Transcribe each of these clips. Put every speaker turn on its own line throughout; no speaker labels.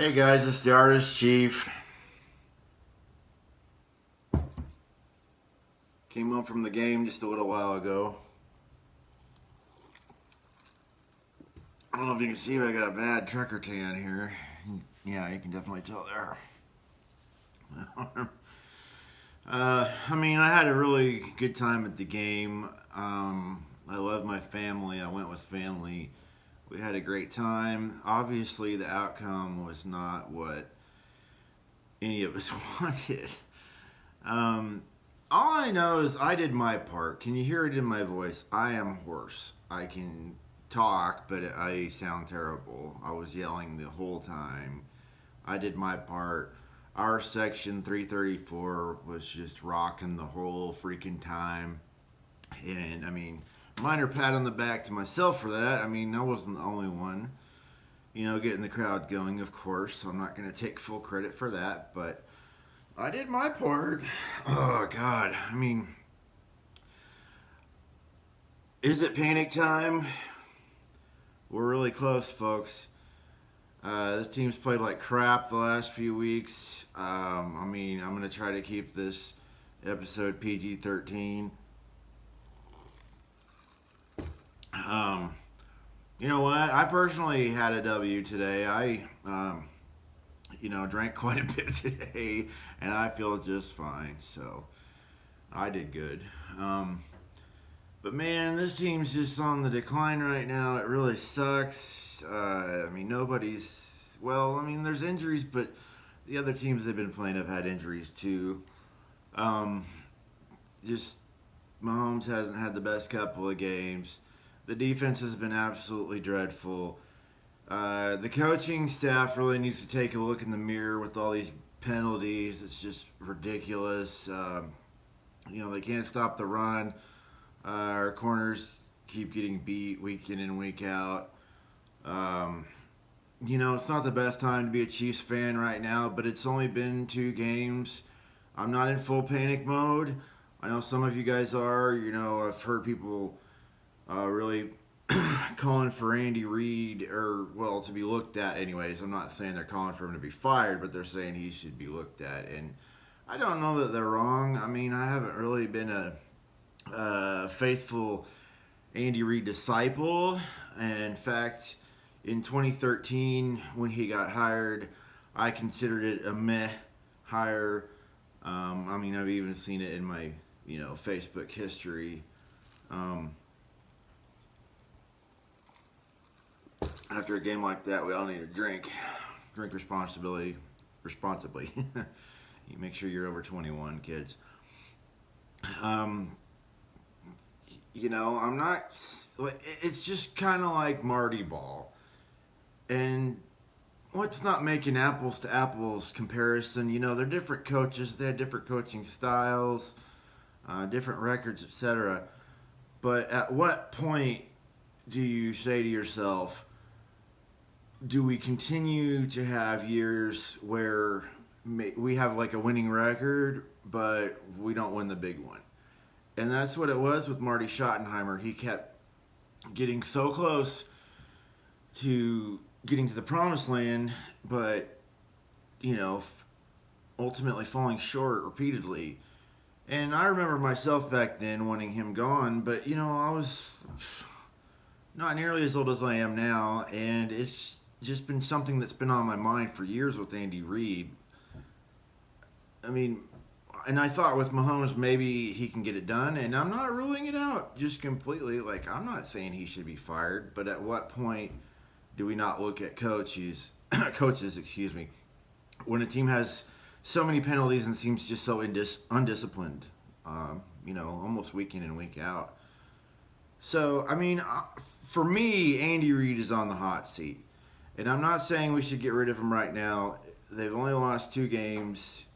Hey guys, it's the Artist Chief. Came home from the game just a little while ago. I don't know if you can see, but I got a bad trucker tan here. Yeah, you can definitely tell there. I had a really good time at the game. I love my family. I went with family. We had a great time. Obviously, the outcome was not what any of us wanted. Um, all I know is I did my part. Can you hear it in my voice? I am hoarse. I can talk, but I sound terrible. I was yelling the whole time. I did my part. Our section 334 was just rocking the whole freaking time. And minor pat on the back to myself for that. I wasn't the only one, getting the crowd going, of course. So I'm not going to take full credit for that, but I did my part. Oh, God. Is it panic time? We're really close, folks. This team's played like crap the last few weeks. I'm going to try to keep this episode PG-13. You know what? I personally had a W today. I drank quite a bit today, and I feel just fine. So I did good. But man, this team's just on the decline right now. It really sucks. There's injuries, but the other teams they've been playing have had injuries too. Just Mahomes hasn't had the best couple of games. The defense has been absolutely dreadful. The coaching staff really needs to take a look in the mirror with all these penalties. It's just ridiculous. They can't stop the run. Our corners keep getting beat week in and week out. It's not the best time to be a Chiefs fan right now, but it's only been 2 games. I'm not in full panic mode. I know some of you guys are. I've heard people really calling for Andy Reid, to be looked at anyways. I'm not saying they're calling for him to be fired, but they're saying he should be looked at. And I don't know that they're wrong. I haven't really been a faithful Andy Reid disciple. In fact, in 2013, when he got hired, I considered it a meh hire. I've even seen it in my, Facebook history. After a game like that, we all need to drink responsibly. You make sure you're over 21, kids. I'm not. It's just kind of like Marty Ball, and let's not make an apples to apples comparison. They're different coaches. They have different coaching styles, different records, etc. But at what point do you say to yourself, do we continue to have years where we have like a winning record, but we don't win the big one? And that's what it was with Marty Schottenheimer. He kept getting so close to getting to the promised land, but, ultimately falling short repeatedly. And I remember myself back then wanting him gone, but, I was not nearly as old as I am now, and it's just been something that's been on my mind for years with Andy Reid. And I thought with Mahomes, maybe he can get it done, and I'm not ruling it out just completely. Like, I'm not saying he should be fired, but at what point do we not look at coaches, when a team has so many penalties and seems just so undisciplined, almost week in and week out. So, for me, Andy Reid is on the hot seat. And I'm not saying we should get rid of him right now. They've only lost 2 games.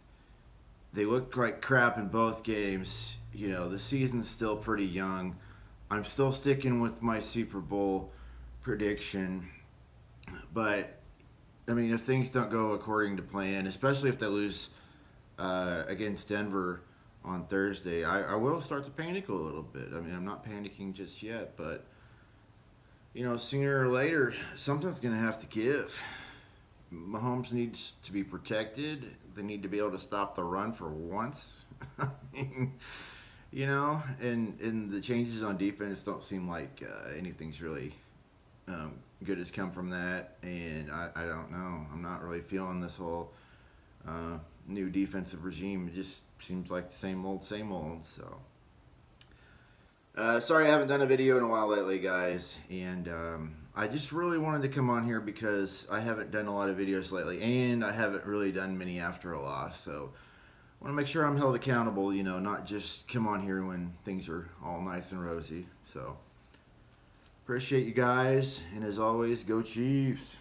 They looked like crap in both games. The season's still pretty young. I'm still sticking with my Super Bowl prediction. But, if things don't go according to plan, especially if they lose against Denver on Thursday, I will start to panic a little bit. I'm not panicking just yet, but, sooner or later, something's going to have to give. Mahomes needs to be protected. They need to be able to stop the run for once. I mean, and the changes on defense don't seem like anything's really good has come from that. And I don't know. I'm not really feeling this whole new defensive regime. It just seems like the same old, same old. So. Sorry, I haven't done a video in a while lately, guys, and I just really wanted to come on here because I haven't done a lot of videos lately, and I haven't really done many after a loss, so I want to make sure I'm held accountable, not just come on here when things are all nice and rosy. So, appreciate you guys, and as always, go Chiefs!